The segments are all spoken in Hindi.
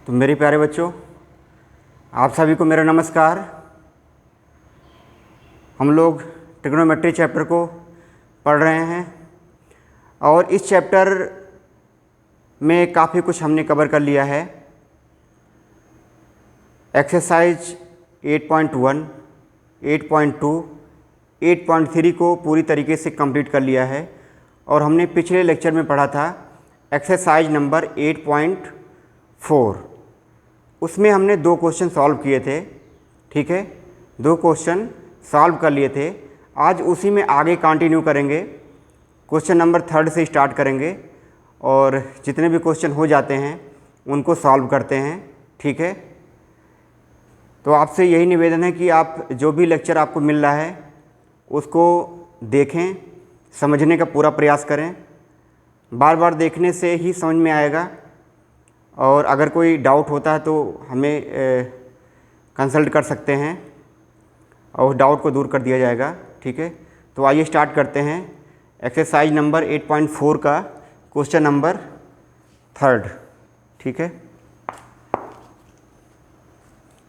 तो मेरे प्यारे बच्चों, आप सभी को मेरा नमस्कार। हम लोग ट्रिग्नोमेट्री चैप्टर को पढ़ रहे हैं और इस चैप्टर में काफ़ी कुछ हमने कवर कर लिया है। एक्सरसाइज 8.1, 8.2, 8.3 को पूरी तरीके से कंप्लीट कर लिया है और हमने पिछले लेक्चर में पढ़ा था एक्सरसाइज नंबर 8.4। उसमें हमने 2 क्वेश्चन सॉल्व किए थे, ठीक है, 2 क्वेश्चन सॉल्व कर लिए थे। आज उसी में आगे कंटिन्यू करेंगे, क्वेश्चन नंबर 3 से स्टार्ट करेंगे और जितने भी क्वेश्चन हो जाते हैं उनको सॉल्व करते हैं, ठीक है। तो आपसे यही निवेदन है कि आप जो भी लेक्चर आपको मिल रहा है उसको देखें, समझने का पूरा प्रयास करें। बार बार देखने से ही समझ में आएगा और अगर कोई डाउट होता है तो हमें कंसल्ट कर सकते हैं और उस डाउट को दूर कर दिया जाएगा, ठीक है। तो आइए स्टार्ट करते हैं एक्सरसाइज नंबर 8.4 का क्वेश्चन नंबर 3, ठीक है।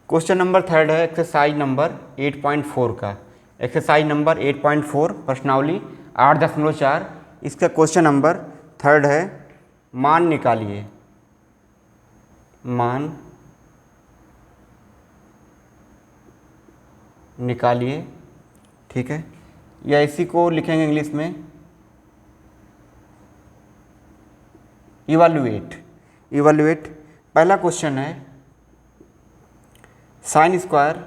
क्वेश्चन नंबर 3 है एक्सरसाइज नंबर 8.4 का। एक्सरसाइज नंबर 8.4 प्रश्नावली 8.4, इसका क्वेश्चन नंबर 3 है। मान निकालिए, मान निकालिए, ठीक है, या इसी को लिखेंगे इंग्लिश में इवैल्यूएट। इवैल्यूएट पहला क्वेश्चन है sine square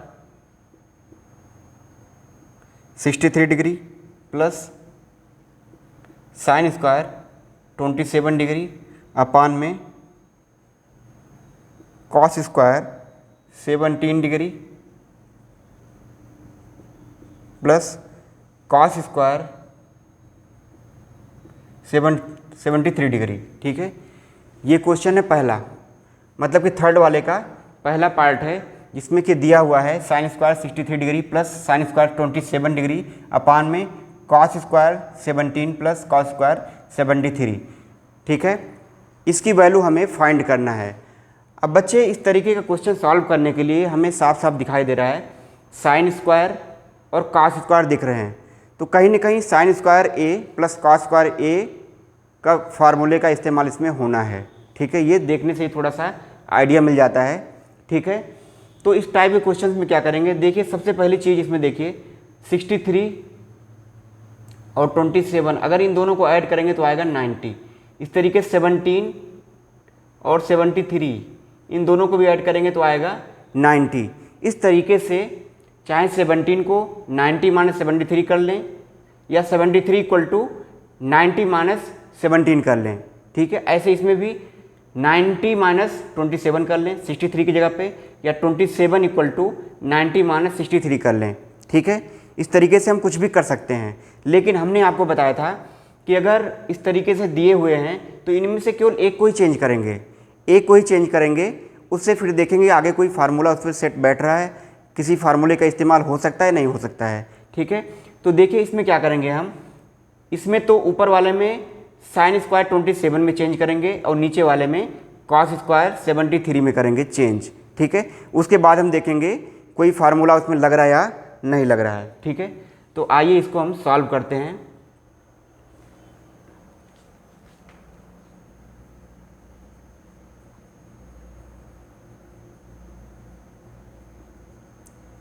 63 degree plus sine square 27 degree upon में cos square 17 degree plus cos square 73 degree, ठीक है। ये क्वेश्चन है पहला, मतलब कि थर्ड वाले का पहला पार्ट है, जिसमें कि दिया हुआ है sine square 63 degree plus sine square 27 degree upon में cos square 17 plus cos square 73, ठीक है। इसकी वैल्यू हमें फाइंड करना है। अब बच्चे, इस तरीके का क्वेश्चन सॉल्व करने के लिए हमें साफ साफ दिखाई दे रहा है साइन स्क्वायर और कॉस स्क्वायर दिख रहे हैं, तो कहीं ना कहीं sign square A plus cos square ए का फार्मूले का इस्तेमाल इसमें होना है, ठीक है। ये देखने से ही थोड़ा सा आइडिया मिल जाता है, ठीक है। तो इस टाइप के क्वेश्चन में क्या करेंगे, देखिए सबसे पहली चीज़ इसमें देखिए 63 और 27, अगर इन दोनों को ऐड करेंगे तो आएगा 90। इस तरीके 17 और 73 इन दोनों को भी ऐड करेंगे तो आएगा 90। इस तरीके से चाहे 17 को 90 माइनस 73 कर लें या 73 इक्वल टू 90 माइनस 17 कर लें, ठीक है। ऐसे इसमें भी 90 माइनस 27 कर लें 63 की जगह पे, या 27 इक्वल टू 90 माइनस 63 कर लें, ठीक है। इस तरीके से हम कुछ भी कर सकते हैं, लेकिन हमने आपको बताया था कि अगर इस तरीके से दिए हुए हैं तो इनमें से केवल एक को ही चेंज करेंगे, एक को ही चेंज करेंगे, उससे फिर देखेंगे आगे कोई फार्मूला उस पर सेट बैठ रहा है, किसी फार्मूले का इस्तेमाल हो सकता है, नहीं हो सकता है, ठीक है। तो देखिए इसमें क्या करेंगे हम, इसमें तो ऊपर वाले में साइन स्क्वायर 27 में चेंज करेंगे और नीचे वाले में कॉस स्क्वायर 73 में करेंगे चेंज, ठीक है। उसके बाद हम देखेंगे कोई फार्मूला उसमें लग रहा है या नहीं लग रहा है, ठीक है। तो आइए इसको हम सॉल्व करते हैं।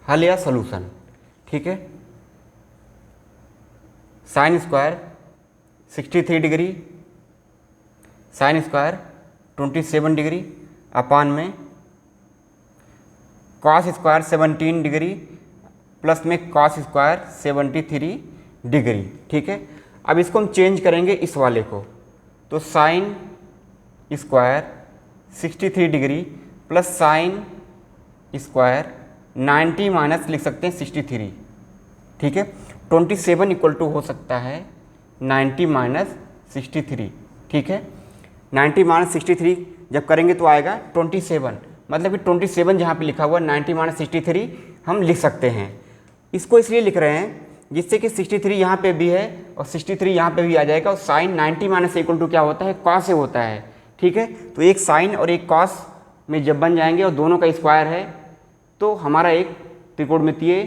हल या सॉल्यूशन, ठीक है। Sine square 63 degree sine square 27 degree upon में कॉस स्क्वायर 17 डिग्री प्लस में कॉस स्क्वायर 73 डिग्री, ठीक है। अब इसको हम चेंज करेंगे इस वाले को, तो sine square 63 degree plus sine square 90 minus लिख सकते हैं 63, ठीक है। 27 इक्वल टू हो सकता है 90 माइनस 63, ठीक है। 90 माइनस 63 जब करेंगे तो आएगा 27, मतलब कि 27 जहाँ पे लिखा हुआ 90 माइनस 63 हम लिख सकते हैं। इसको इसलिए लिख रहे हैं जिससे कि 63 यहाँ पे भी है और 63 यहाँ पे भी आ जाएगा, और साइन 90 माइनस इक्वल टू क्या होता है, कॉस से होता है, ठीक है। तो एक साइन और एक कॉस में जब बन जाएंगे और दोनों का स्क्वायर है तो हमारा एक त्रिकोणमितीय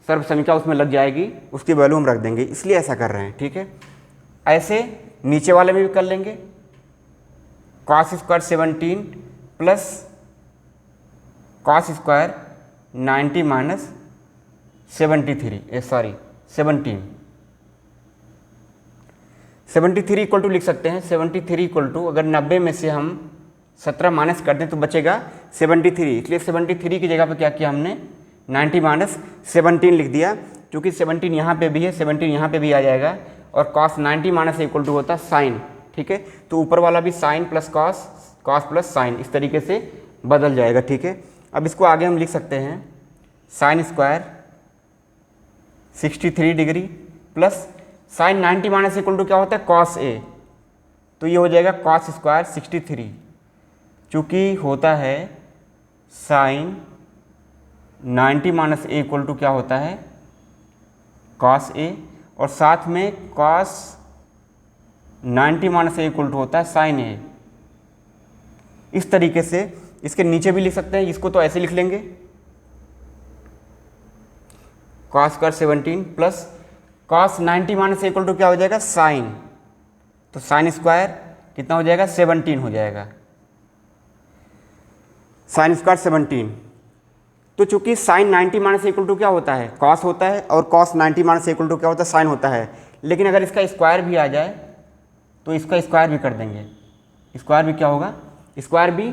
सर्वसमीका उसमें लग जाएगी, उसकी वैल्यू हम रख देंगे, इसलिए ऐसा कर रहे हैं। ठीक है, ऐसे नीचे वाले में भी कर लेंगे। Cos square 17 plus cos square 90 minus 73 equal to लिख सकते हैं 73 इक्वल टू, अगर 90 में से हम 17 माइनस कर दें तो बचेगा 73, इसलिए 73 की जगह पे क्या किया हमने 90 माइनस 17 लिख दिया, क्योंकि 17 यहाँ पे भी है, 17 यहाँ पे भी आ जाएगा और कॉस 90 माइनस इक्वल टू होता है साइन। ठीक है, तो ऊपर वाला भी sine plus cos, cos plus sine, इस तरीके से बदल जाएगा। ठीक है, अब इसको आगे हम लिख सकते हैं sine square 63 degree plus sine 90 minus equal to क्या होता है कॉस ए, तो ये हो जाएगा कॉस स्क्वायर 63, चूँकि होता है sine 90 minus A equal to क्या होता है कॉस ए, और साथ में cos 90 minus A equal to होता है साइन ए। इस तरीके से इसके नीचे भी लिख सकते हैं, इसको तो ऐसे लिख लेंगे cos square 17 plus cos 90 minus equal to क्या हो जाएगा साइन, तो साइन स्क्वायर कितना हो जाएगा 17 हो जाएगा, साइन स्क्वायर 17। तो चूंकि साइन 90 माइनस इक्वल टू क्या होता है कॉस होता है और कॉस 90 माइनस इक्वल टू क्या होता है साइन होता है, लेकिन अगर इसका स्क्वायर भी आ जाए तो इसका स्क्वायर भी कर देंगे, स्क्वायर भी क्या होगा स्क्वायर भी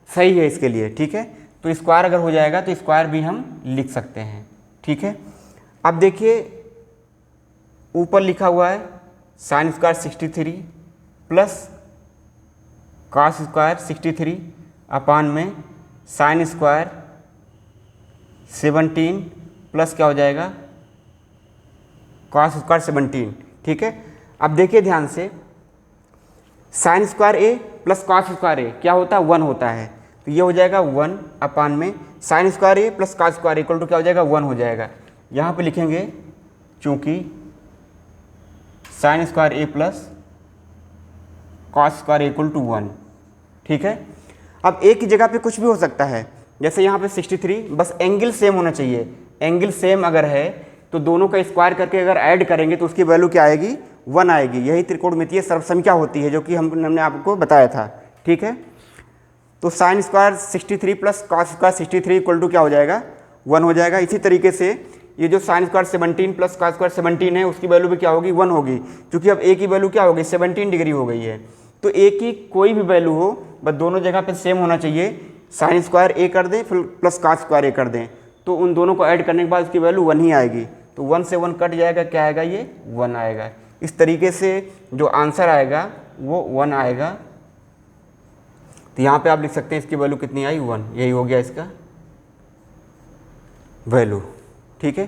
सही है इसके लिए। ठीक है, तो स्क्वायर अगर हो जाएगा तो स्क्वायर भी हम लिख सकते हैं। ठीक है, अब देखिए ऊपर लिखा हुआ है sine square 63 plus cos square 63 अपान में साइन स्क्वायर 17 प्लस क्या हो जाएगा कॉस स्क्वायर 17। ठीक है, अब देखिए ध्यान से sign square A plus cos square ए क्या होता है 1 होता है, तो ये हो जाएगा 1 अपान में sine square A plus cos square equal to क्या हो जाएगा 1 हो जाएगा। यहाँ पे लिखेंगे चूँकि sine square A plus cos square equal to 1। ठीक है, अब ए की जगह पे कुछ भी हो सकता है, जैसे यहाँ पे 63, बस एंगल सेम होना चाहिए, एंगल सेम अगर है तो दोनों का स्क्वायर करके अगर ऐड करेंगे तो उसकी वैल्यू क्या आएगी 1 आएगी, यही त्रिकोणमितीय सर्वसमीका होती है जो कि हमने आपको बताया था। ठीक है, तो sine square 63 plus cos square 63 equal to क्या हो जाएगा 1 हो जाएगा। इसी तरीके से ये जो sine square 17 plus cos square 17 है उसकी वैल्यू भी क्या होगी 1 होगी, क्योंकि अब ए की वैल्यू क्या होगी 17 डिग्री हो गई है, तो ए की कोई भी वैल्यू हो बस दोनों जगह पे सेम होना चाहिए, साइन स्क्वायर ए कर दें फिर प्लस कॉस स्क्वायर ए कर दें, तो उन दोनों को ऐड करने के बाद उसकी वैल्यू 1 ही आएगी, तो 1 से 1 कट जाएगा, क्या आएगा ये 1 आएगा। इस तरीके से जो आंसर आएगा वो 1 आएगा। तो यहाँ पे आप लिख सकते हैं इसकी वैल्यू कितनी आई 1, यही हो गया इसका वैल्यू। ठीक है,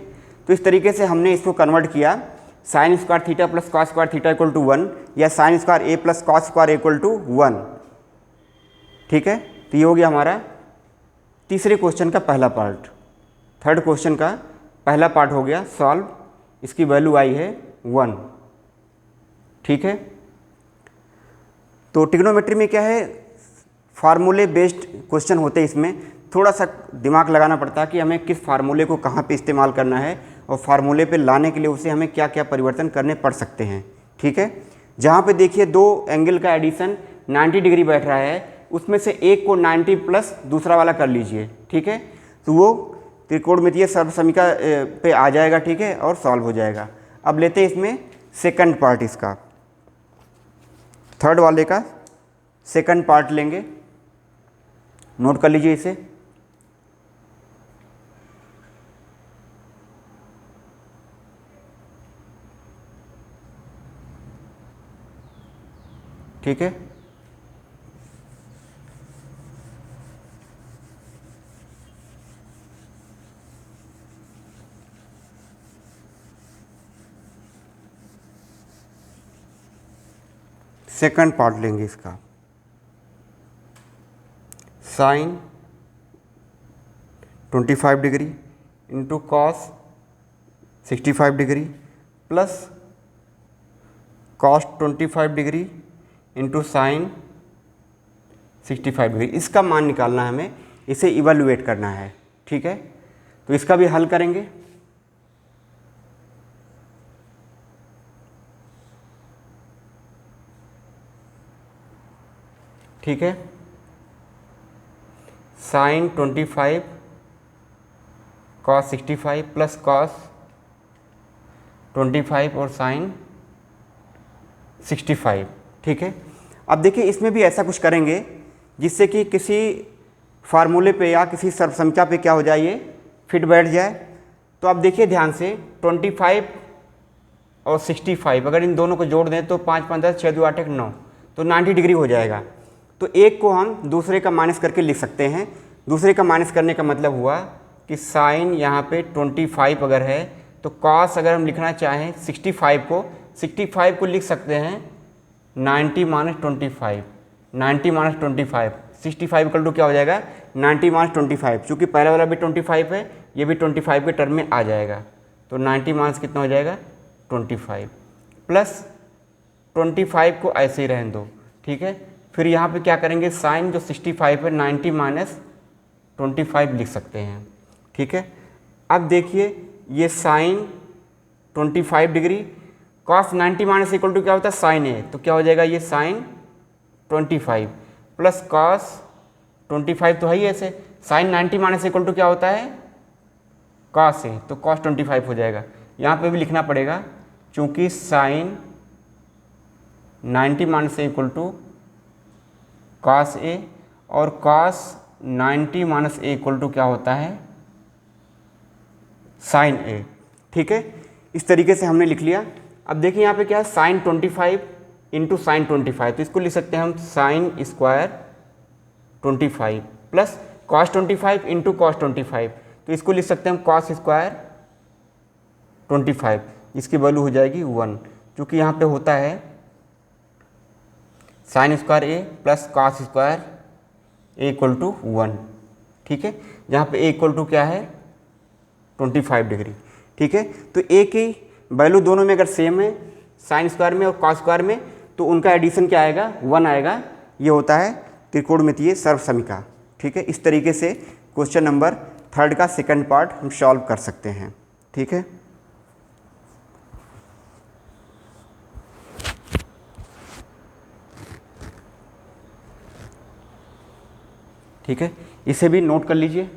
तो इस तरीके से हमने इसको कन्वर्ट किया sine square theta plus cos square theta equal to 1 या sine square A plus cos square equal to 1। ठीक है, तो ये हो गया हमारा तीसरे क्वेश्चन का पहला पार्ट। थर्ड क्वेश्चन का पहला पार्ट हो गया सॉल्व, इसकी वैल्यू आई है 1। ठीक है, तो ट्रिग्नोमेट्री में क्या है फार्मूले बेस्ड क्वेश्चन होते हैं, इसमें थोड़ा सा दिमाग लगाना पड़ता है कि हमें किस फार्मूले को कहाँ पे इस्तेमाल करना है और फार्मूले पे लाने के लिए उसे हमें क्या क्या परिवर्तन करने पड़ सकते हैं। ठीक है, जहाँ पे देखिए दो एंगल का एडिशन 90 डिग्री बैठ रहा है, उसमें से एक को 90 प्लस दूसरा वाला कर लीजिए। ठीक है, तो वो त्रिकोणमितीय सर्वसमीका पे आ जाएगा। ठीक है, और सॉल्व हो जाएगा। अब लेते हैं इसमें सेकंड पार्ट, इसका थर्ड वाले का सेकंड पार्ट लेंगे, नोट कर लीजिए इसे। ठीक है, सेकंड पार्ट लेंगे इसका, sine 25 degree into cos 65 degree plus cos 25 degree into sine 65 degree, इसका मान निकालना है हमें, इसे इवैल्यूएट करना है। ठीक है, तो इसका भी हल करेंगे। ठीक है, साइन 25 कॉस 65 प्लस कॉस 25 और साइन 65। ठीक है, अब देखिए इसमें भी ऐसा कुछ करेंगे जिससे कि किसी फार्मूले पे या किसी सर्वसंख्या पे क्या हो जाए, ये फिट बैठ जाए। तो आप देखिए ध्यान से, 25 और 65 अगर इन दोनों को जोड़ दें तो 5 5 10 6 2 8 1 9, तो 90 डिग्री हो जाएगा। तो एक को हम दूसरे का माइनस करके लिख सकते हैं। दूसरे का माइनस करने का मतलब हुआ कि साइन यहाँ पे 25 अगर है तो कॉस अगर हम लिखना चाहें 65 को लिख सकते हैं 90 माइनस 25, 90 माइनस 25, 65 इक्वल टू क्या हो जाएगा 90 माइनस 25। चूँकि पहला वाला भी 25 है, ये भी 25 के टर्म में आ जाएगा। तो 90 माइनस कितना हो जाएगा 25 प्लस 25 को ऐसे ही रहने दो। ठीक है, फिर यहाँ पे क्या करेंगे, साइन जो 65 है 90 माइनस 25 लिख सकते हैं। ठीक है, अब देखिए ये sine 25 degree, cos 90 minus equal to क्या होता है साइन ए, तो क्या हो जाएगा ये साइन 25 प्लस कॉस 25 तो है ही ऐसे, साइन 90 माइनस इक्वल टू क्या होता है कॉस ए, तो कॉस 25 हो जाएगा। यहाँ पे भी लिखना पड़ेगा चूँकि sine 90 minus A equal to cos A और cos 90 minus A equal to क्या होता है साइन ए। ठीक है, इस तरीके से हमने लिख लिया। अब देखिए यहाँ पे क्या है साइन 25 इंटू साइन 25, तो इसको लिख सकते हैं हम sine square 25 plus cos 25 into cos 25, तो इसको लिख सकते हैं हम कॉस स्क्वायर 25, इसकी वैल्यू हो जाएगी 1। क्योंकि यहाँ पे होता है sine square A plus cos square A equal to 1। ठीक है, जहाँ पे ए इक्वल टू क्या है 25 डिग्री। ठीक है, तो ए की वैल्यू दोनों में अगर सेम है, साइन स्क्वायर में और कॉस स्क्वायर में, तो उनका एडिशन क्या आएगा 1 आएगा। ये होता है त्रिकोणमितीय सर्वसमीका। ठीक है, इस तरीके से क्वेश्चन नंबर 3 का सेकंड पार्ट हम सॉल्व कर सकते हैं। ठीक है, ठीक है, इसे भी नोट कर लीजिए,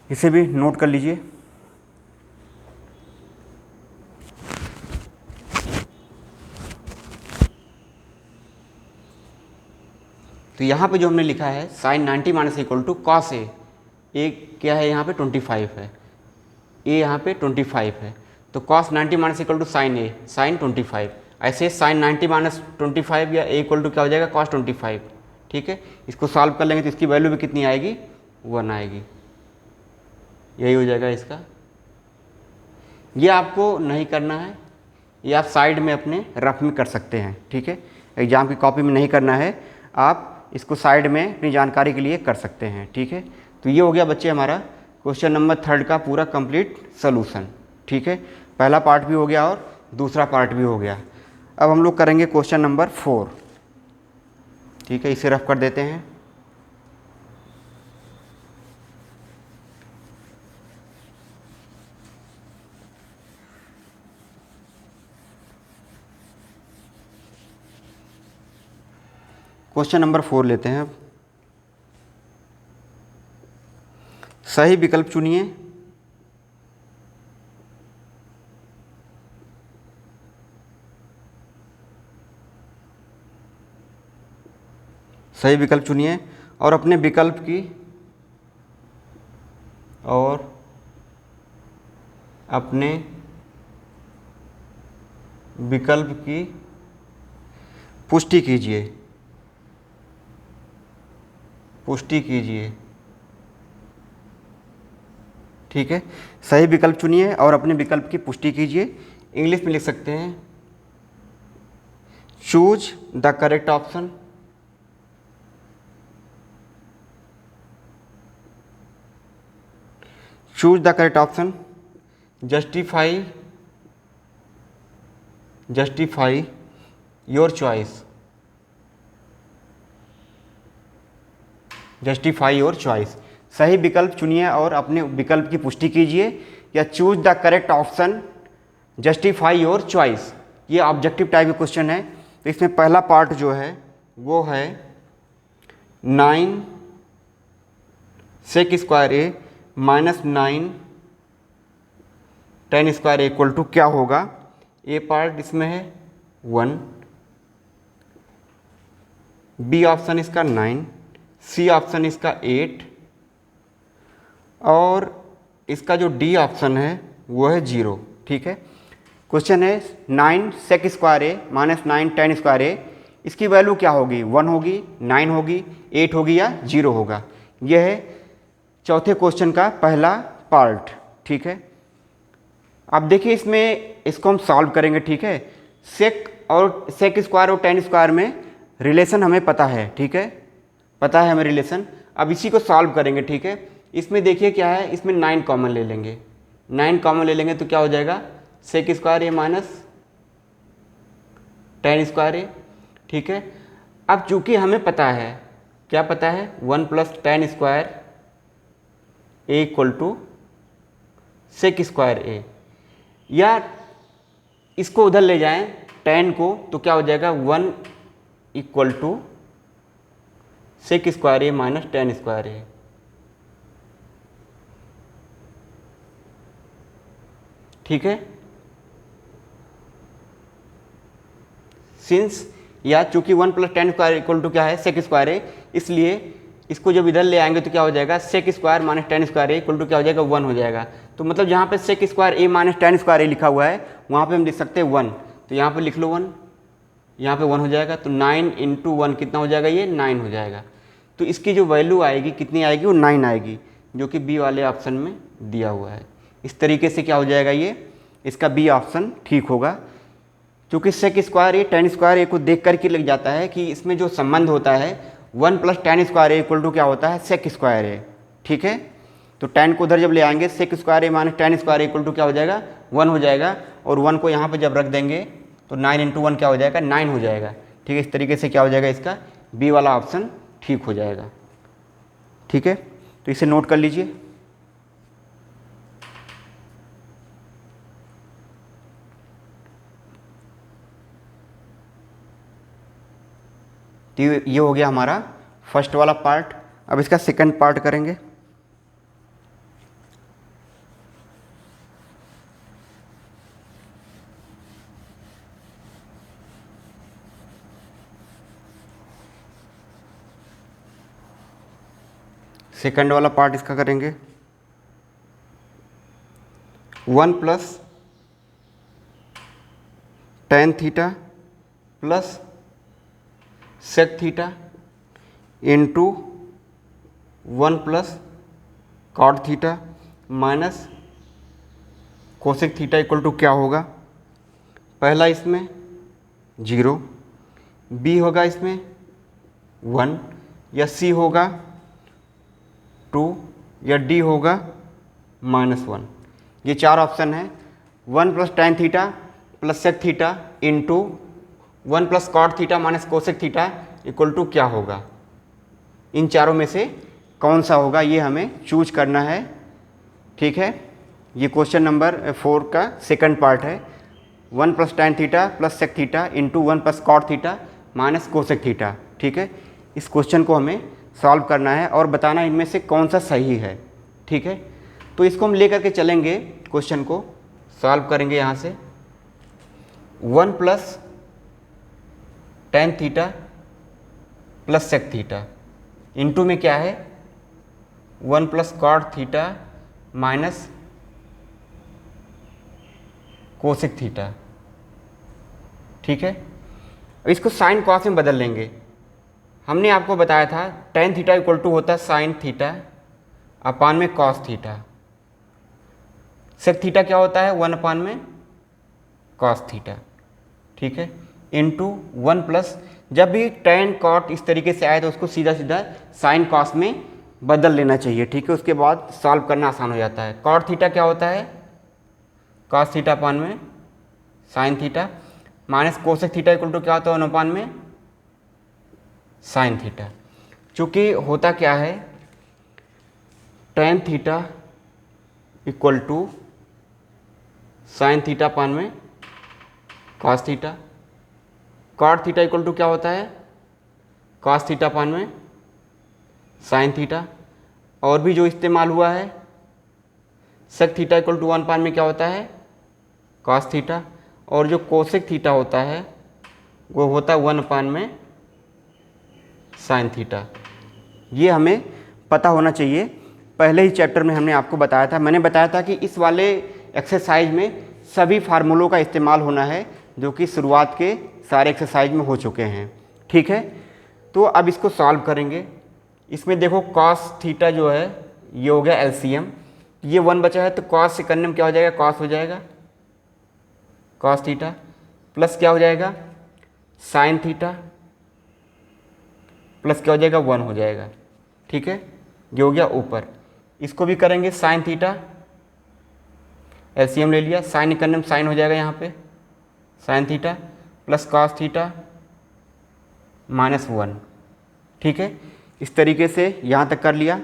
इसे भी नोट कर लीजिए। तो यहाँ पे जो हमने लिखा है sine 90 minus equal to cos A क्या है यहाँ पे 25 है, ए यहाँ पे 25 है, तो cos 90 minus equal to sine A sine 25। ऐसे साइन 90 माइनस 25 या ए इक्वल टू क्या हो जाएगा कॉस 25। ठीक है, इसको सॉल्व कर लेंगे तो इसकी वैल्यू भी कितनी आएगी 1 आएगी, यही हो जाएगा इसका। ये आपको नहीं करना है, ये आप साइड में अपने रफ में कर सकते हैं। ठीक है, एग्जाम की कॉपी में नहीं करना है, आप इसको साइड में अपनी जानकारी के लिए कर सकते हैं। ठीक है, तो ये हो गया बच्चे हमारा क्वेश्चन नंबर 3 का पूरा कंप्लीट सॉल्यूशन। ठीक है, पहला पार्ट भी हो गया और दूसरा पार्ट भी हो गया। अब हम लोग करेंगे क्वेश्चन नंबर 4। ठीक है, इसे रफ कर देते हैं। क्वेश्चन नंबर 4 लेते हैं। अब सही विकल्प चुनिए। सही विकल्प चुनिए और अपने विकल्प की पुष्टि कीजिए। ठीक है, सही विकल्प चुनिए और अपने विकल्प की पुष्टि कीजिए। इंग्लिश में लिख सकते हैं choose the correct option. Choose the correct option, justify your choice. Justify your choice. सही विकल्प चुनिए और अपने विकल्प की पुष्टि कीजिए, या choose the correct option, justify your choice. ये ऑब्जेक्टिव टाइप का क्वेश्चन है। तो इसमें पहला पार्ट जो है वो है 9 sec square A minus 9 10 square equal to क्या होगा। ए पार्ट इसमें है 1, बी ऑप्शन इसका 9, सी ऑप्शन इसका 8 और इसका जो डी ऑप्शन है वो है 0। ठीक है, क्वेश्चन है 9 sec square A minus 9 10 square ए, इसकी वैल्यू क्या होगी, 1 होगी, 9 होगी, 8 होगी या 0 होगा। यह है चौथे क्वेश्चन का पहला पार्ट। ठीक है, अब देखिए इसमें इसको हम सॉल्व करेंगे। ठीक है, सेक स्क्वायर और 10 स्क्वायर में रिलेशन हमें पता है। ठीक है, पता है हमें रिलेशन। अब इसी को सॉल्व करेंगे। ठीक है, इसमें देखिए क्या है, इसमें 9 कॉमन ले लेंगे। 9 कॉमन ले लेंगे तो क्या हो जाएगा, sec square A minus 10 square A. ठीक है, अब चूंकि हमें पता है, क्या पता है, 1 plus 10 square A equal to sec square A, या इसको उधर ले जाएं 10 को तो क्या हो जाएगा 1 equal to sec square A minus 10 square A. ठीक है, सिंस या चूंकि 1 प्लस 10 स्क्वायर इक्वल टू क्या है, सेक स्क्वायर ए, इसलिए इसको जब इधर ले आएंगे तो क्या हो जाएगा, sec square minus 10 square A equal to क्या हो जाएगा, 1 हो जाएगा। तो मतलब जहाँ पे सेक स्क्वायर ए माइनस 10 स्क्वायर ए लिखा हुआ है वहाँ पे हम लिख सकते हैं 1, तो यहाँ पे लिख लो 1, यहाँ पे 1 हो जाएगा। तो 9 इंटू 1 कितना हो जाएगा, ये 9 हो जाएगा। तो इसकी जो वैल्यू आएगी कितनी आएगी, वो 9 आएगी, जो कि बी वाले ऑप्शन में दिया हुआ है। इस तरीके से क्या हो जाएगा, ये इसका बी ऑप्शन ठीक होगा। क्योंकि सेक स्क्वायर ए 10 स्क्वायर ए को देख करके लग जाता है कि इसमें जो संबंध होता है 1 plus 10 square A equal to क्या होता है, सेक स्क्वायर ए। ठीक है, तो 10 को उधर जब ले आएंगे, sec square A minus 10 square equal to क्या हो जाएगा, 1 हो जाएगा। और 1 को यहाँ पे जब रख देंगे तो 9 इंटू 1 क्या हो जाएगा, 9 हो जाएगा। ठीक है, इस तरीके से क्या हो जाएगा, इसका बी वाला ऑप्शन ठीक हो जाएगा। ठीक है, तो इसे नोट कर लीजिए। तो ये हो गया हमारा फर्स्ट वाला पार्ट। अब इसका सेकंड पार्ट करेंगे। सेकंड वाला पार्ट इसका करेंगे 1 plus tan theta plus sec theta into 1 plus cot theta minus cosec theta equal to क्या होगा, पहला इसमें 0, बी होगा इसमें 1, या सी होगा 2, या डी होगा -1। ये चार ऑप्शन है। 1 plus tan theta plus sec theta into 1 plus cot theta minus cosec theta equal to क्या होगा। इन चारों में से कौन सा होगा, ये हमें चूज करना है। ठीक है, ये क्वेश्चन नंबर 4 का सेकंड पार्ट है। 1 plus tan theta plus sec theta into 1 plus cot theta minus cosec theta. ठीक है, इस क्वेश्चन को हमें सॉल्व करना है और बताना इनमें से कौन सा सही है। ठीक है, तो इसको हम लेकर के चलेंगे, क्वेश्चन को सॉल्व करेंगे। यहाँ से 1 plus tan theta plus sec theta into में क्या है 1 plus cot theta minus cosec theta. ठीक है, इसको साइन कॉस में बदल लेंगे। हमने आपको बताया था tan थीटा इक्वल टू होता है साइन थीटा अपान में कॉस थीटा। सेक थीटा क्या होता है 1 अपान में कॉस थीटा। ठीक है, इंटू 1 प्लस, जब भी tan कॉट इस तरीके से आए तो उसको सीधा सीधा साइन कॉस में बदल लेना चाहिए। ठीक है, उसके बाद सॉल्व करना आसान हो जाता है। कॉट थीटा क्या होता है कॉस थीटा अपान में sine theta minus cosec theta equal to क्या होता है 1 अपान में साइन थीटा। चूँकि होता क्या है, tan theta equal to sine theta upon में cos theta, cot theta equal to क्या होता है, cos थीटा अपान में साइन थीटा, और भी जो इस्तेमाल हुआ है sec theta equal to 1 upon में क्या होता है, cos थीटा, और जो कोसेक थीटा होता है वो होता है 1 अपान में साइन थीटा। ये हमें पता होना चाहिए। पहले ही चैप्टर में हमने आपको बताया था, मैंने बताया था कि इस वाले एक्सरसाइज में सभी फार्मूलों का इस्तेमाल होना है जो कि शुरुआत के सारे एक्सरसाइज में हो चुके हैं। ठीक है, तो अब इसको सॉल्व करेंगे। इसमें देखो cos थीटा जो है ये हो गया एलसीएम, ये 1 बचा है तो cos से करने में क्या हो जाएगा, cos हो जाएगा cos थीटा, प्लस क्या हो जाएगा साइन थीटा, प्लस क्या हो जाएगा 1 हो जाएगा। ठीक है, ये हो गया ऊपर। इसको भी करेंगे साइन थीटा, एलसीएम ले लिया, साइन करने में साइन हो जाएगा यहाँ पे sine theta, plus cos theta minus 1। ठीक है, इस तरीके से यहाँ तक कर लिया,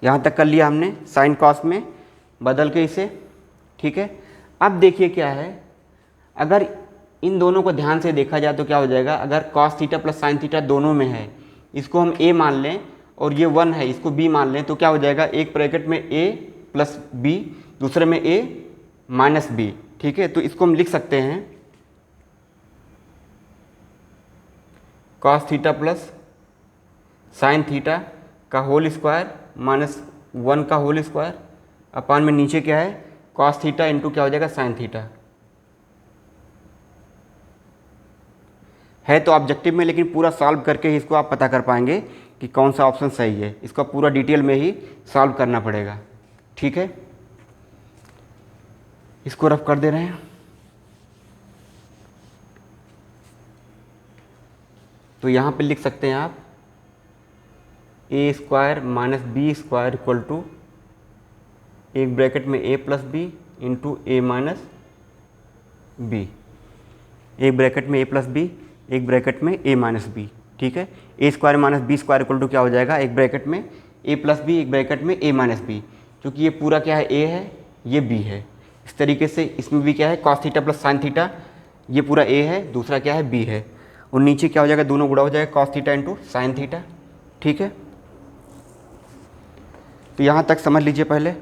यहाँ तक कर लिया हमने साइन cos में बदल के इसे। ठीक है, अब देखिए क्या है, अगर इन दोनों को ध्यान से देखा जाए तो क्या हो जाएगा, अगर cos theta plus sine theta दोनों में है, इसको हम a मान लें और ये 1 है इसको b मान लें, तो क्या हो जाएगा, एक ब्रैकेट में a प्लस b, दूसरे में a माइनस b। ठीक है, तो इसको हम लिख सकते हैं cos theta plus sine theta का होल स्क्वायर माइनस 1 का होल स्क्वायर अपान में नीचे क्या है cos थीटा इंटू क्या हो जाएगा साइन थीटा। है तो ऑब्जेक्टिव में, लेकिन पूरा सॉल्व करके ही इसको आप पता कर पाएंगे कि कौन सा ऑप्शन सही है। इसका पूरा डिटेल में ही सॉल्व करना पड़ेगा। ठीक है, इसको रफ कर दे रहे हैं। तो यहाँ पे लिख सकते हैं आप a square minus B square equal to एक ब्रैकेट में a plus B into A minus b, एक ब्रैकेट में ए प्लस बी, एक ब्रैकेट में ए माइनस बी। ठीक है, a square minus B square equal to क्या हो जाएगा, एक ब्रैकेट में ए प्लस बी, एक ब्रैकेट में ए माइनस बी। क्योंकि ये पूरा क्या है, ए है, ये बी है। इस तरीके से इसमें भी क्या है cos theta plus sine theta, ये पूरा ए है, दूसरा क्या है बी है, और नीचे क्या हो जाएगा, दोनों गुणा हो जाएगा cos theta into sine theta. ठीक है, तो यहाँ तक समझ लीजिए पहले।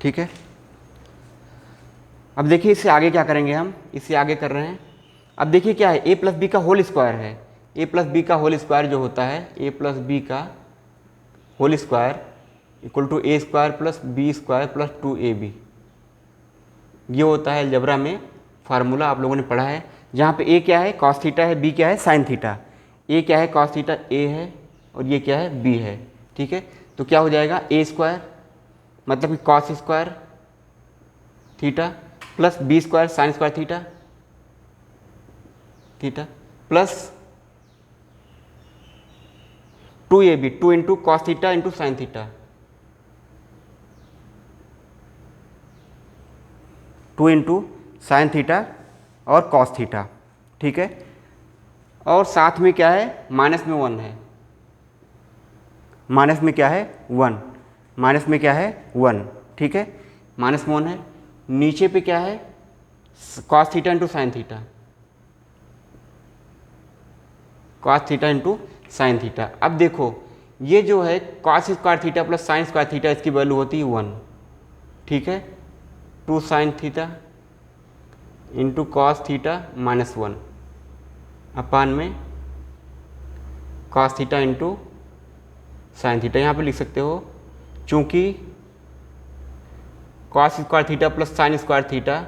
ठीक है, अब देखिए इससे आगे क्या करेंगे हम, इससे आगे कर रहे हैं। अब देखिए क्या है, ए प्लस बी का होल स्क्वायर है, ए प्लस बी का होल स्क्वायर जो होता है ए प्लस बी का whole square equal to A square plus B square plus 2ab। ये होता है अलजेब्रा में फार्मूला, आप लोगों ने पढ़ा है, जहाँ पे ए क्या है cos थीटा है, बी क्या है साइन थीटा, ए क्या है cos थीटा ए है और ये क्या है बी है। ठीक है, तो क्या हो जाएगा ए स्क्वायर मतलब कि cos square theta plus B square sine square theta theta plus 2ab, 2 into cos theta into sine theta, 2 into sine theta और कॉस थीटा। ठीक है, और साथ में क्या है, माइनस में 1 है, माइनस में क्या है 1, माइनस में क्या है 1। ठीक है, माइनस में 1 है, नीचे पे क्या है cos theta into sine theta, cos theta into sine theta. अब देखो ये जो है cos square theta plus sine square theta, इसकी वैल्यू होती है 1। ठीक है, 2 sine theta into cos theta minus 1 upon में cos theta into sine theta. यहाँ पे लिख सकते हो चूँकि cos square theta plus sine square theta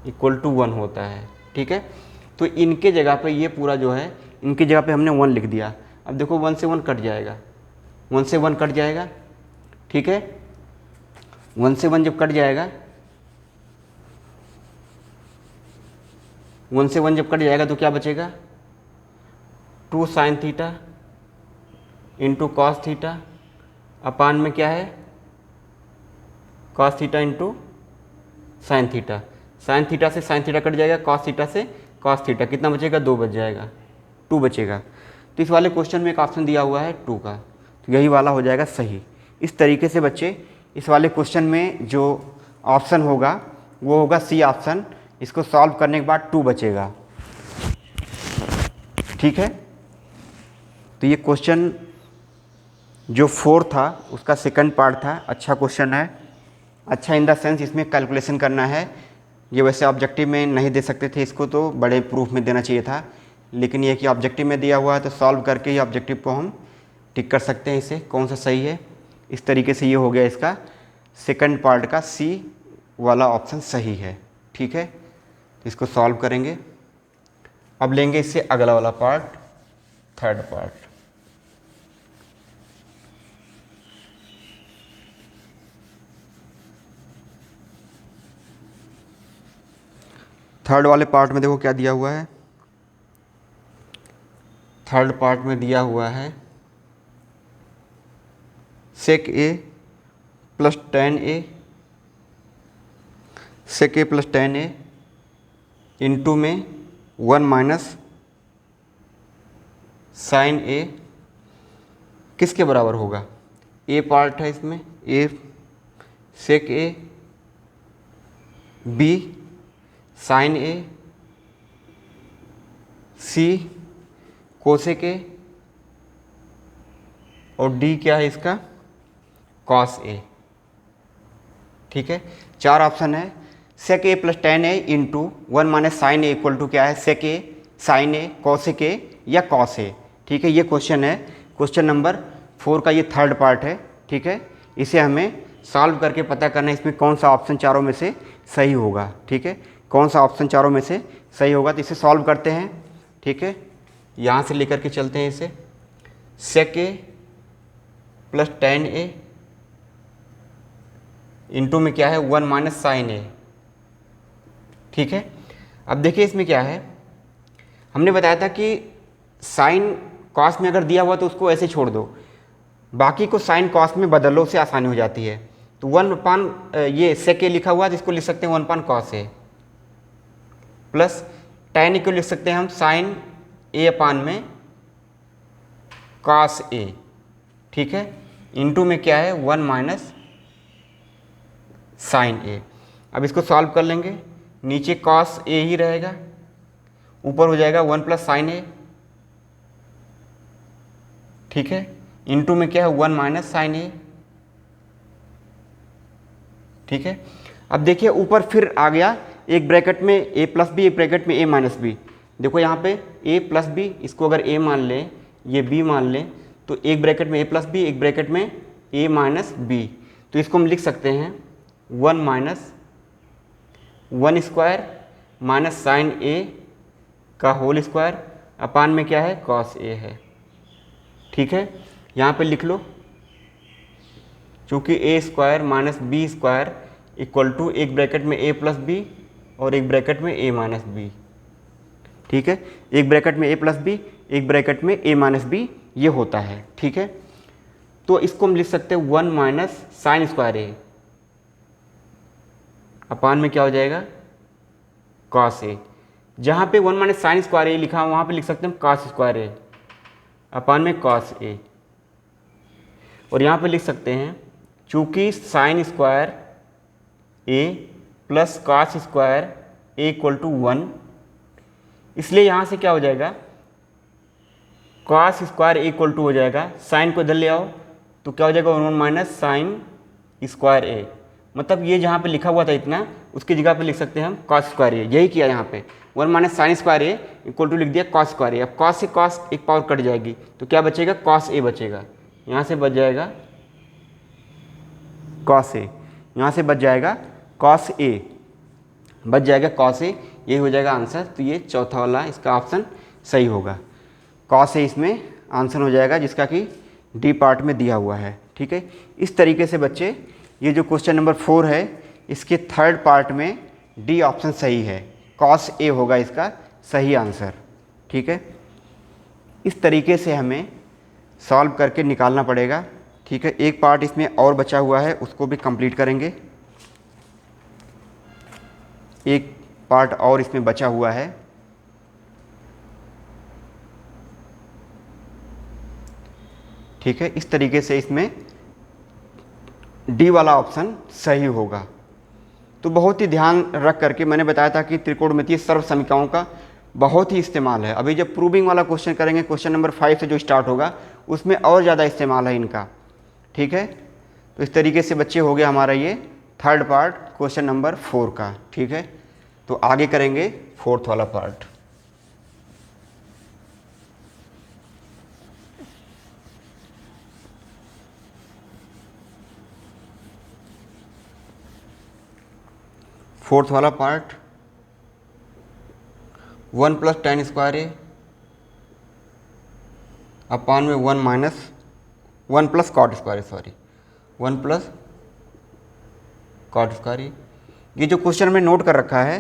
equal to 1 होता है। ठीक है, तो इनके जगह पे ये पूरा जो है, इनकी जगह पे हमने 1 लिख दिया। अब देखो 1 से 1 कट जाएगा, 1 से 1 कट जाएगा। ठीक है, 1 से 1 जब कट जाएगा, 1 से 1 जब कट जाएगा तो क्या बचेगा, 2 sine theta into cos theta upon में क्या है cos theta into sine theta, sine theta से साइन थीटा कट जाएगा, कॉस थीटा से कॉस थीटा, कितना बचेगा 2 बच जाएगा, 2 बचेगा। तो इस वाले क्वेश्चन में एक ऑप्शन दिया हुआ है 2 का, तो यही वाला हो जाएगा सही। इस तरीके से बच्चे इस वाले क्वेश्चन में जो ऑप्शन होगा वो होगा सी ऑप्शन। इसको सॉल्व करने के बाद 2 बचेगा, ठीक है। तो ये क्वेश्चन जो 4 था उसका सेकंड पार्ट था। अच्छा क्वेश्चन है, अच्छा इन द सेंस इसमें कैलकुलेशन करना है। ये वैसे ऑब्जेक्टिव में नहीं दे सकते थे इसको, तो बड़े प्रूफ में देना चाहिए था, लेकिन ये कि ऑब्जेक्टिव में दिया हुआ है तो सॉल्व करके ही ऑब्जेक्टिव को हम टिक कर सकते हैं इसे कौन सा सही है। इस तरीके से ये हो गया इसका सेकंड पार्ट का सी वाला ऑप्शन सही है, ठीक है। तो इसको सॉल्व करेंगे। अब लेंगे इससे अगला वाला पार्ट, थर्ड पार्ट। थर्ड वाले पार्ट में देखो क्या दिया हुआ है। थर्ड पार्ट में दिया हुआ है sec A plus tan A, sec A plus tan A into में 1 माइनस साइन ए किसके बराबर होगा। ए पार्ट है इसमें, a sec A, b sine A, c cosec A, और डी क्या है इसका कॉस ए, ठीक है। 4 ऑप्शन है। Sec A plus tan A into 1 minus sine A equal to क्या है, सेक ए साइन ए कोसेक ए या कॉस ए, ठीक है। ये क्वेश्चन है, क्वेश्चन नंबर 4 का ये थर्ड पार्ट है, ठीक है। इसे हमें सॉल्व करके पता करना है इसमें कौन सा ऑप्शन चारों में से सही होगा, ठीक है। कौन सा ऑप्शन चारों में से सही होगा, तो इसे सॉल्व करते हैं, ठीक है। यहाँ से लेकर के चलते हैं इसे, सेक A plus tan A into में क्या है 1 माइनस साइन ए, ठीक है। अब देखिए इसमें क्या है, हमने बताया था कि साइन कॉस में अगर दिया हुआ तो उसको ऐसे छोड़ दो, बाकी को साइन कॉस में बदलो, से आसानी हो जाती है। तो 1 ये सेक ए लिखा हुआ है तो इसको लिख सकते हैं 1 कॉस ए, प्लस टेन को लिख सकते हैं हम साइन ए अपान में कॉस ए, ठीक है। इंटू में क्या है 1 माइनस साइन ए। अब इसको सॉल्व कर लेंगे, नीचे कॉस ए ही रहेगा, ऊपर हो जाएगा 1 प्लस साइन ए, ठीक है। इंटू में क्या है 1 माइनस साइन ए, ठीक है। अब देखिए ऊपर फिर आ गया एक ब्रैकेट में ए प्लस बी, एक ब्रैकेट में ए माइनस बी। देखो यहाँ पे ए प्लस बी, इसको अगर ए मान लें, ये बी मान लें, तो एक ब्रैकेट में ए प्लस बी, एक ब्रैकेट में ए माइनस बी। तो इसको हम लिख सकते हैं 1 माइनस 1 स्क्वायर माइनस साइन ए का होल स्क्वायर अपान में क्या है कॉस ए है, ठीक है। यहाँ पे लिख लो, चूँकि a square minus B square equal to एक ब्रैकेट में ए प्लस बी और एक ब्रैकेट में ए माइनस बी, ठीक है। एक ब्रैकेट में ए प्लस बी, एक ब्रैकेट में ए माइनस बी, ये होता है, ठीक है। तो इसको हम लिख सकते हैं 1 माइनस साइन स्क्वायर ए अपान में क्या हो जाएगा कॉस ए। जहाँ पे 1 माइनस साइन स्क्वायर ए लिखा वहाँ पे लिख सकते हैं हम कॉस स्क्वायर ए अपान में कॉस ए, और यहाँ पे लिख सकते हैं चूँकि sine square A plus cos square A equal to 1, इसलिए यहाँ से क्या हो जाएगा cos square A equal to हो जाएगा, साइन को इधर ले आओ तो क्या हो जाएगा 1 माइनस साइन स्क्वायर ए। मतलब ये जहाँ पे लिखा हुआ था इतना, उसकी जगह पे लिख सकते हैं हम कॉस स्क्वायर ए, यही किया यहाँ पे 1 minus sine square A equal to लिख दिया कॉस स्क्वायर ए। अब कॉस से कॉस एक पावर कट जाएगी तो क्या बचेगा कॉस ए बचेगा, यहाँ से बच जाएगा कॉस ए, यहाँ से बच जाएगा कॉस ए, बच जाएगा कॉस ए, यही हो जाएगा आंसर। तो ये चौथा वाला इसका ऑप्शन सही होगा, कॉस ए इसमें आंसर हो जाएगा, जिसका कि डी पार्ट में दिया हुआ है, ठीक है। इस तरीके से बच्चे ये जो क्वेश्चन नंबर 4 है इसके थर्ड पार्ट में डी ऑप्शन सही है, कॉस ए होगा इसका सही आंसर, ठीक है। इस तरीके से हमें सॉल्व करके निकालना पड़ेगा, ठीक है। एक पार्ट इसमें और बचा हुआ है, उसको भी कंप्लीट करेंगे। एक पार्ट और इसमें बचा हुआ है। ठीक है, इस तरीके से इसमें डी वाला ऑप्शन सही होगा। तो बहुत ही ध्यान रख करके मैंने बताया था कि त्रिकोणमितीय सर्व समीकरणों का बहुत ही इस्तेमाल है। अभी जब प्रूविंग वाला क्वेश्चन करेंगे, क्वेश्चन नंबर 5 से जो स्टार्ट होगा, उसमें और ज़्यादा इस्तेमाल है इनका। ठीक है, तो इस तरीके से बच्चे हो गया हमारा ये थर्ड पार्ट क्वेश्चन नंबर 4 का। ठीक है, तो आगे करेंगे फोर्थ वाला पार्ट। फोर्थ वाला पार्ट 1 + tan स्क्वायर ए अपान में 1 - 1 + cot square, sorry 1 + cot square. ये जो क्वेश्चन हमने नोट कर रखा है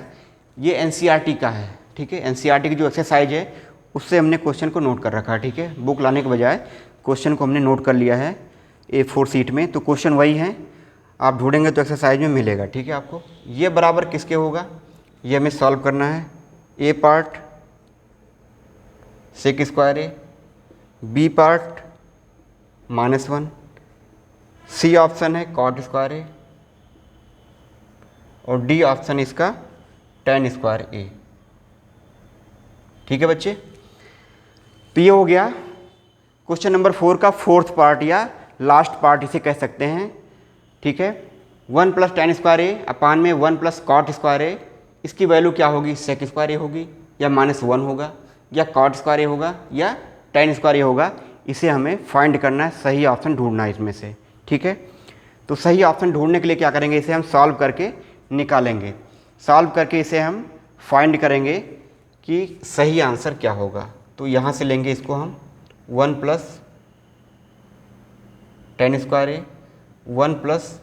ये एनसीईआरटी का है। ठीक है, एनसीईआरटी की जो एक्सरसाइज है उससे हमने क्वेश्चन को नोट कर रखा है। ठीक है, बुक लाने के बजाय क्वेश्चन को हमने नोट कर लिया है A4 सीट में। तो क्वेश्चन वही है, आप ढूंढेंगे तो एक्सरसाइज में मिलेगा। ठीक है, आपको ये बराबर किसके होगा ये हमें सॉल्व करना है। ए पार्ट सेक स्क्वायर ए, बी पार्ट -1, सी ऑप्शन है कॉट स्क्वायर ए और डी ऑप्शन इसका tan स्क्वायर ए। ठीक है बच्चे, तो ये हो गया क्वेश्चन नंबर 4 का फोर्थ पार्ट या लास्ट पार्ट इसे कह सकते हैं। ठीक है, 1 + tan स्क्वायर ए अपान में 1 + cot स्क्वायर ए, इसकी वैल्यू क्या होगी, सेक स्क्वायर ए होगी या -1 होगा या cot स्क्वायर ए होगा या tan स्क्वायर ए होगा। इसे हमें फाइंड करना है, सही ऑप्शन ढूंढना है इसमें से। ठीक है, तो सही ऑप्शन ढूंढने के लिए क्या करेंगे, इसे हम सॉल्व करके निकालेंगे। सॉल्व करके इसे हम फाइंड करेंगे कि सही आंसर क्या होगा। तो यहाँ से लेंगे इसको हम 1 + tan स्क्वायर ए 1 +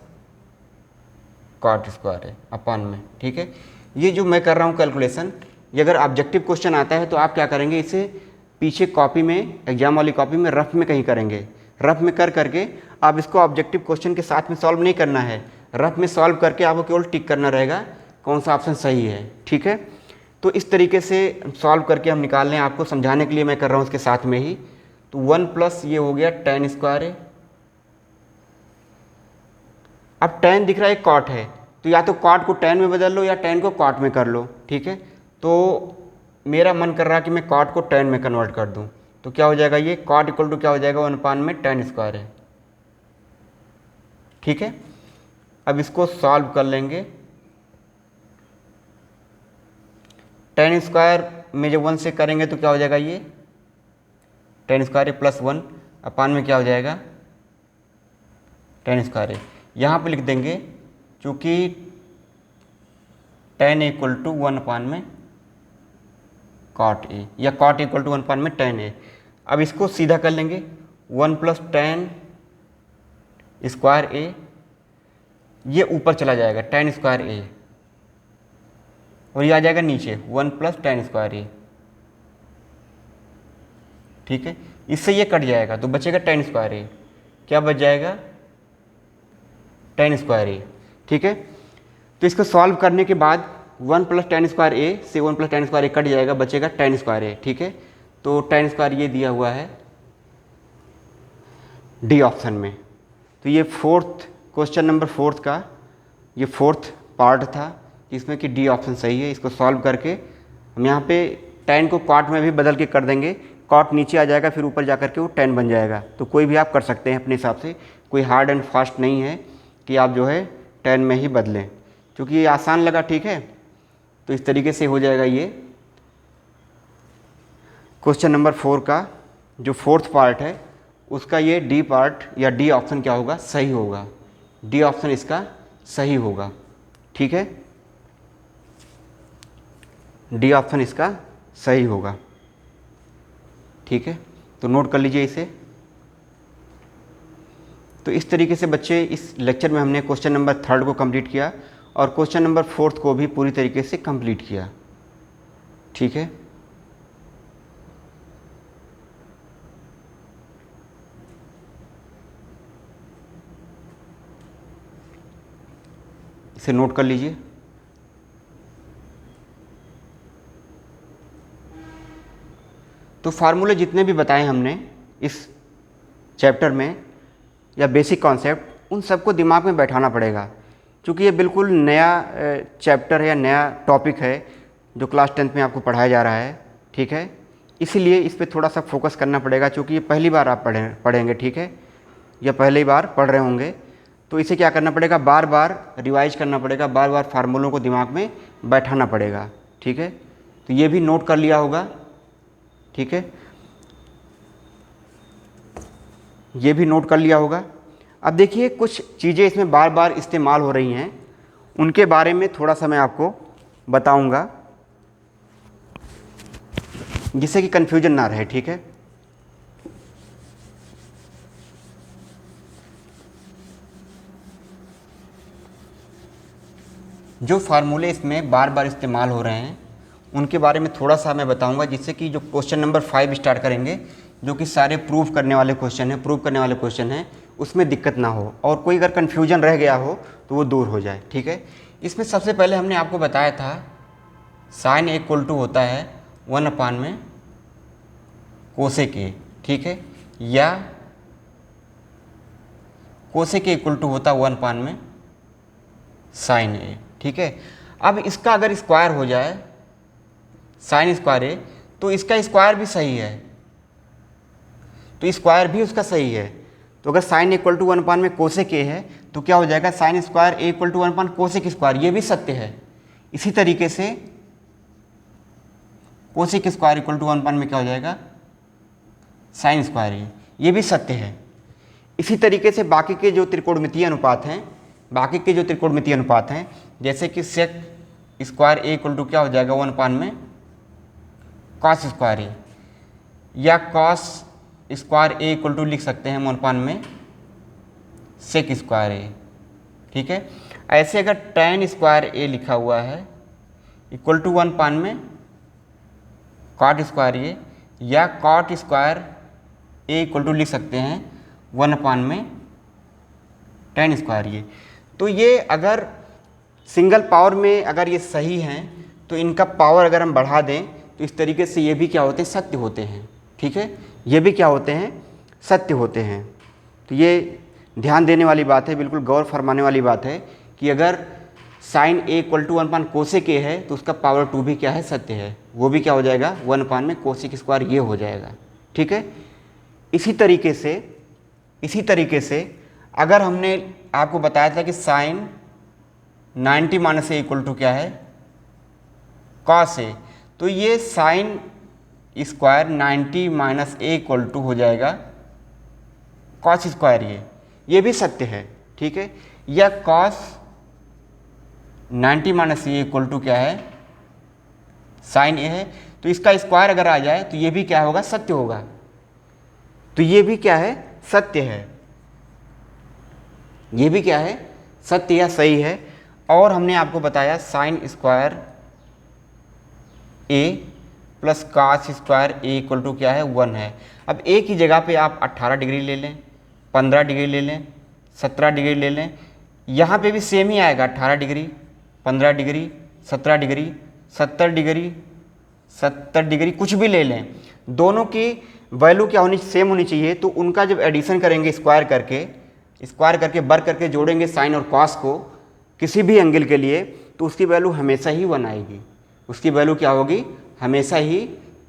cot स्क्वायर है अपान में। ठीक है, ये जो मैं कर रहा हूँ कैलकुलेशन, ये अगर ऑब्जेक्टिव क्वेश्चन आता है तो आप क्या करेंगे, इसे पीछे कॉपी में, एग्जाम वाली कॉपी में रफ में कहीं करेंगे। रफ में कर करके आप इसको ऑब्जेक्टिव क्वेश्चन के साथ में सॉल्व नहीं करना है, रफ में सॉल्व करके आपको केवल टिक करना रहेगा कौन सा ऑप्शन सही है। ठीक है, तो इस तरीके से सॉल्व करके हम निकाल लें, आपको समझाने के लिए मैं कर रहा हूँ इसके साथ में ही। तो 1 + ये हो गया tan स्क्वायर है। अब tan दिख रहा है कॉट है, तो या तो कॉट को tan में बदल लो या tan को कॉट में कर लो। ठीक है, तो मेरा मन कर रहा है कि मैं कॉट को tan में कन्वर्ट कर दूं। तो क्या हो जाएगा, ये कॉट इक्वल टू क्या हो जाएगा, 1 अपान में tan स्क्वायर है। ठीक है, अब इसको सॉल्व कर लेंगे। tan स्क्वायर में जब 1 से करेंगे तो क्या हो जाएगा, ये tan स्क्वायर +1 अपान में क्या हो जाएगा, tan स्क्वायर। यहाँ पे लिख देंगे चूँकि tan इक्वल टू 1 अपान में cot ए या cot इक्वल टू 1 अपान में tan ए। अब इसको सीधा कर लेंगे, 1 + tan स्क्वायर ए, ये ऊपर चला जाएगा tan स्क्वायर ए और ये आ जाएगा नीचे 1 + tan स्क्वायर ए। ठीक है, इससे ये कट जाएगा तो बचेगा tan स्क्वायर ए। क्या बच जाएगा, tan स्क्वायर ए। ठीक है, तो इसको सॉल्व करने के बाद 1 + tan स्क्वायर ए से 1 + tan स्क्वायर ए कट जाएगा, बचेगा tan स्क्वायर ए। ठीक है, तो tan स्क्वायर ये दिया हुआ है डी ऑप्शन में। तो ये फोर्थ क्वेश्चन नंबर 4 का ये फोर्थ पार्ट था जिसमें कि डी ऑप्शन सही है। इसको सॉल्व करके हम यहाँ पे tan को cot में भी बदल के कर देंगे, cot नीचे आ जाएगा फिर ऊपर जा कर के वो tan बन जाएगा। तो कोई भी आप कर सकते हैं अपने हिसाब से, कोई हार्ड एंड फास्ट नहीं है कि आप जो है tan में ही बदलें, क्योंकि ये आसान लगा। ठीक है, तो इस तरीके से हो जाएगा ये क्वेश्चन नंबर 4 का जो फोर्थ पार्ट है उसका ये डी पार्ट या डी ऑप्शन क्या होगा, सही होगा। डी ऑप्शन इसका सही होगा। ठीक है, डी ऑप्शन इसका सही होगा। ठीक है, तो नोट कर लीजिए इसे। तो इस तरीके से बच्चे इस लेक्चर में हमने क्वेश्चन नंबर 3 को कंप्लीट किया और क्वेश्चन नंबर 4 को भी पूरी तरीके से कंप्लीट किया। ठीक है, इसे नोट कर लीजिए। तो फार्मूले जितने भी बताए हमने इस चैप्टर में या बेसिक कॉन्सेप्ट, उन सबको दिमाग में बैठाना पड़ेगा, क्योंकि ये बिल्कुल नया चैप्टर है या नया टॉपिक है जो क्लास 10th में आपको पढ़ाया जा रहा है, ठीक है। इसीलिए इस पे थोड़ा सा फोकस करना पड़ेगा, क्योंकि ये पहली बार आप पढ़ेंगे, ठीक है, या पहली बार पढ़ रहे होंगे। तो इसे क्या करना पड़ेगा, बार बार रिवाइज करना पड़ेगा, बार बार फार्मूलों को दिमाग में बैठाना पड़ेगा, ठीक है। तो ये भी नोट कर लिया होगा, ठीक है, ये भी नोट कर लिया होगा। अब देखिए कुछ चीज़ें इसमें बार बार इस्तेमाल हो रही हैं, उनके बारे में थोड़ा सा मैं आपको बताऊंगा, जिससे कि कन्फ्यूजन ना रहे, ठीक है। जो फार्मूले इसमें बार बार इस्तेमाल हो रहे हैं उनके बारे में थोड़ा सा मैं बताऊंगा, जिससे कि जो क्वेश्चन नंबर 5 स्टार्ट करेंगे, जो कि सारे प्रूव करने वाले क्वेश्चन हैं, उसमें दिक्कत ना हो, और कोई अगर कन्फ्यूजन रह गया हो तो वो दूर हो जाए, ठीक है। इसमें सबसे पहले हमने आपको बताया था साइन ए इक्वल टू होता है 1 में कोसेक ए, ठीक है, या कोसेक ए इक्वल टू होता है 1 में साइन ए, ठीक है। अब इसका अगर स्क्वायर हो जाए साइन स्क्वायर ए, तो इसका स्क्वायर भी सही है, तो स्क्वायर भी उसका सही है। तो अगर साइन इक्वल टू 1 में कोसेक ए है तो क्या हो जाएगा, sine square A equal to 1 cosec square, ये भी सत्य है। इसी तरीके से कोसेक स्क्वायर इक्वल टू 1 में क्या हो जाएगा, साइन स्क्वायर ए, ये भी सत्य है। इसी तरीके से बाकी के जो त्रिकोणमितीय अनुपात हैं, जैसे कि sec square A equal to क्या हो जाएगा 1 में कॉस स्क्वायर ए, या cos square A equal to लिख सकते हैं 1 में सेक स्क्वायर ए, ठीक है। ऐसे अगर tan स्क्वायर ए लिखा हुआ है इक्वल टू 1 में कॉट स्क्वायर ए, या cot square A equal to लिख सकते हैं 1 में tan स्क्वायर ए। तो ये अगर सिंगल पावर में अगर ये सही हैं तो इनका पावर अगर हम बढ़ा दें तो इस तरीके से ये भी क्या होते हैं, सत्य होते हैं, ठीक है, ये भी क्या होते हैं, सत्य होते हैं। तो ये ध्यान देने वाली बात है, बिल्कुल गौर फरमाने वाली बात है कि अगर sine A equal to 1 cosec A है तो उसका पावर 2 भी क्या है, सत्य है, वो भी क्या हो जाएगा 1 में कोसेक स्क्वायर ये हो जाएगा, ठीक है। इसी तरीके से अगर हमने आपको बताया था कि sine 90 minus A equal to क्या है, कॉस ए, तो ये sine square 90 minus A equal to हो जाएगा कॉस स्क्वायर ये भी सत्य है, ठीक है। या cos 90 minus A equal to क्या है, साइन ए है, तो इसका स्क्वायर अगर आ जाए तो ये भी क्या होगा, सत्य होगा। तो ये भी क्या है, सत्य है, ये भी क्या है, सत्य या सही है। और हमने आपको बताया sine square A plus cos square A equal to क्या है, 1 है। अब ए की जगह पे आप 18 डिग्री ले लें, 15 डिग्री ले लें, 17 डिग्री ले लें, यहाँ पे भी सेम ही आएगा, 18 डिग्री, 15 डिग्री, 17 डिग्री, 70 डिग्री कुछ भी ले लें, दोनों की वैल्यू क्या होनी, सेम होनी चाहिए। तो उनका जब एडिशन करेंगे स्क्वायर करके बर करके जोड़ेंगे साइन और कॉस को किसी भी एंगल के लिए, तो उसकी वैल्यू हमेशा ही 1 आएगी, उसकी वैल्यू क्या होगी, हमेशा ही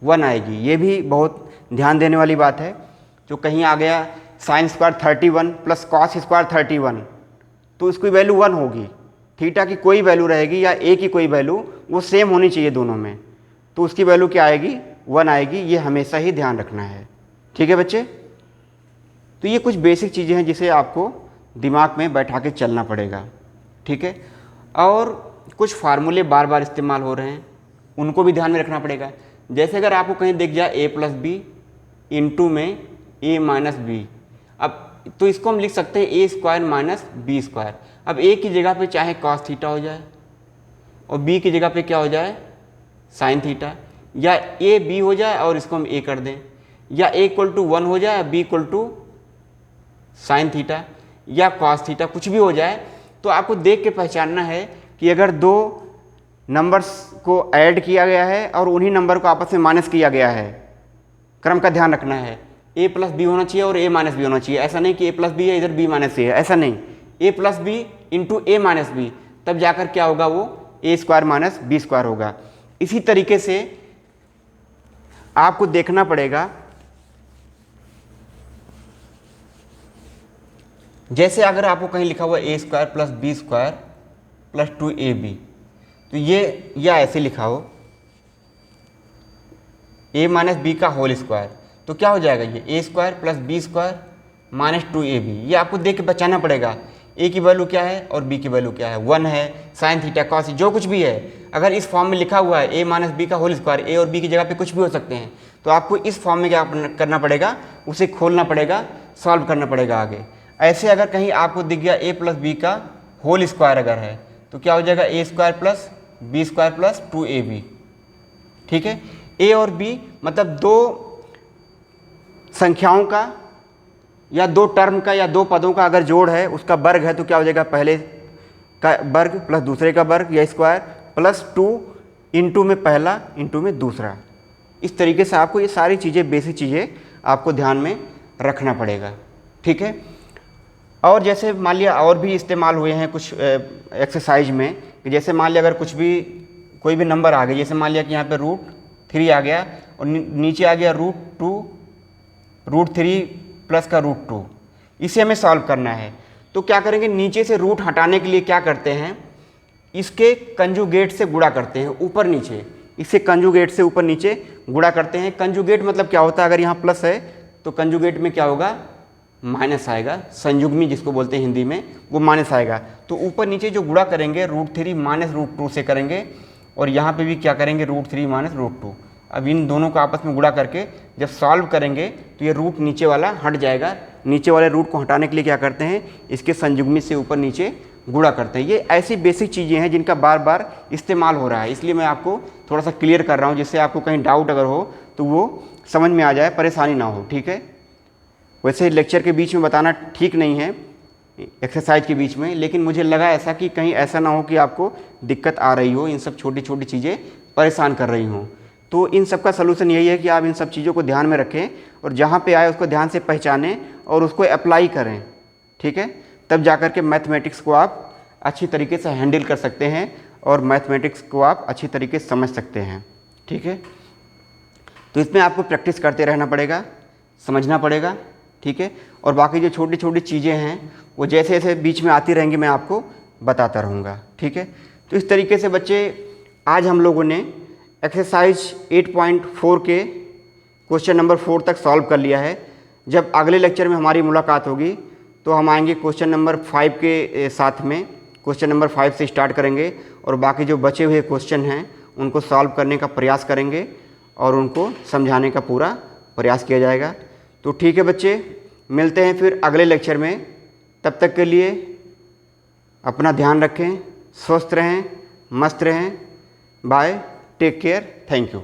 1 आएगी। ये भी बहुत ध्यान देने वाली बात है। जो कहीं आ गया sine square 31 plus cos square 31, तो उसकी वैल्यू 1 होगी, थीटा की कोई वैल्यू रहेगी या ए की कोई वैल्यू, वो सेम होनी चाहिए दोनों में, तो उसकी वैल्यू क्या आएगी, 1 आएगी। ये हमेशा ही ध्यान रखना है, ठीक है बच्चे। तो ये कुछ बेसिक चीज़ें हैं जिसे आपको दिमाग में बैठा के चलना पड़ेगा, ठीक है। और कुछ फार्मूले बार बार इस्तेमाल हो रहे हैं, उनको भी ध्यान में रखना पड़ेगा। जैसे अगर आपको कहीं दिख जाए a प्लस बी इंटू में a माइनस बी, अब तो इसको हम लिख सकते हैं a square minus B square. अब a की जगह पे चाहे cos थीटा हो जाए और b की जगह पे क्या हो जाए, साइन थीटा, या a b हो जाए और इसको हम a कर दें, या a इक्वल टू 1 हो जाए, b equal to sine theta या कॉस थीटा, कुछ भी हो जाए। तो आपको देख के पहचानना है कि अगर दो नंबर्स को ऐड किया गया है और उन्हीं नंबर को आपस में माइनस किया गया है, क्रम का ध्यान रखना है। a प्लस बी होना चाहिए और a माइनस बी होना चाहिए। ऐसा नहीं कि a प्लस बी है इधर b माइनस ए है, ऐसा नहीं। a plus B into A minus B, तब जाकर क्या होगा, वो A square minus B square होगा। इसी तरीके से आपको देखना पड़ेगा, जैसे अगर आपको कहीं लिखा हुआ a square plus B square plus 2ab, तो ये या ऐसे लिखा हो a माइनस बी का होल स्क्वायर, तो क्या हो जाएगा, ये a square plus B square minus 2ab। ये आपको देख के बचाना पड़ेगा a की वैल्यू क्या है और b की वैल्यू क्या है, 1 है, साइन थीटा कॉस जो कुछ भी है। अगर इस फॉर्म में लिखा हुआ है a माइनस बी का होल स्क्वायर, a और b की जगह पे कुछ भी हो सकते हैं, तो आपको इस फॉर्म में क्या करना पड़ेगा, उसे खोलना पड़ेगा, सॉल्व करना पड़ेगा आगे। ऐसे अगर कहीं आपको दिख गया a प्लस बी का होल स्क्वायर अगर है, तो क्या हो जाएगा, A square plus B square plus 2ab। ठीक है, a और b मतलब दो संख्याओं का या दो टर्म का या दो पदों का अगर जोड़ है, उसका वर्ग है, तो क्या हो जाएगा, पहले का वर्ग प्लस दूसरे का वर्ग या स्क्वायर प्लस 2 इंटू में पहला इंटू में दूसरा। इस तरीके से आपको ये सारी चीज़ें, बेसिक चीज़ें आपको ध्यान में रखना पड़ेगा। ठीक है, और जैसे मान लिया और भी इस्तेमाल हुए हैं कुछ एक्सरसाइज में, कि जैसे मान लिया अगर कुछ भी कोई भी नंबर आ गया, जैसे मान लिया कि यहाँ पे √3 आ गया और नीचे आ गया √3 प्लस का √2, इसे हमें सॉल्व करना है। तो क्या करेंगे, नीचे से रूट हटाने के लिए क्या करते हैं, इसके कंजुगेट से गुणा करते हैं ऊपर नीचे, इससे कंजुगेट से ऊपर नीचे गुणा करते हैं। कंजुगेट मतलब क्या होता है, अगर यहाँ प्लस है तो कंजुगेट में क्या होगा, माइनस आएगा, संयुग्मी जिसको बोलते हैं हिंदी में, वो माइनस आएगा। तो ऊपर नीचे जो गुणा करेंगे √3 माइनस √2 से करेंगे, और यहाँ पे भी क्या करेंगे, √3 माइनस √2। अब इन दोनों को आपस में गुणा करके जब सॉल्व करेंगे तो ये रूट नीचे वाला हट जाएगा। नीचे वाले रूट को हटाने के लिए क्या करते हैं, इसके संयुग्मी से ऊपर नीचे गुणा करते हैं। ये ऐसी बेसिक चीज़ें हैं जिनका बार बार इस्तेमाल हो रहा है, इसलिए मैं आपको थोड़ा सा क्लियर कर रहा हूँ, जिससे आपको कहीं डाउट अगर हो तो वो समझ में आ जाए, परेशानी ना हो। ठीक है, वैसे लेक्चर के बीच में बताना ठीक नहीं है, एक्सरसाइज के बीच में, लेकिन मुझे लगा ऐसा कि कहीं ऐसा ना हो कि आपको दिक्कत आ रही हो, इन सब छोटी छोटी चीज़ें परेशान कर रही हों। तो इन सब का सलूशन यही है कि आप इन सब चीज़ों को ध्यान में रखें और जहाँ पे आए उसको ध्यान से पहचानें और उसको अप्लाई करें। ठीक है, तब जाकर के मैथमेटिक्स को आप अच्छी तरीके से हैंडल कर सकते हैं और मैथमेटिक्स को आप अच्छी तरीके से समझ सकते हैं। ठीक है, तो इसमें आपको प्रैक्टिस करते रहना पड़ेगा, समझना पड़ेगा। ठीक है, और बाकी जो छोटी छोटी चीज़ें हैं वो जैसे जैसे बीच में आती रहेंगी मैं आपको बताता रहूँगा। ठीक है, तो इस तरीके से बच्चे आज हम लोगों ने एक्सरसाइज 8.4 के क्वेश्चन नंबर 4 तक सॉल्व कर लिया है। जब अगले लेक्चर में हमारी मुलाकात होगी तो हम आएंगे क्वेश्चन नंबर 5 के साथ में, क्वेश्चन नंबर 5 से स्टार्ट करेंगे और बाकी जो बचे हुए क्वेश्चन हैं उनको सॉल्व करने का प्रयास करेंगे और उनको समझाने का पूरा प्रयास किया जाएगा। तो ठीक है बच्चे, मिलते हैं फिर अगले लेक्चर में। तब तक के लिए अपना ध्यान रखें, स्वस्थ रहें, मस्त रहें। Bye, take care, thank you.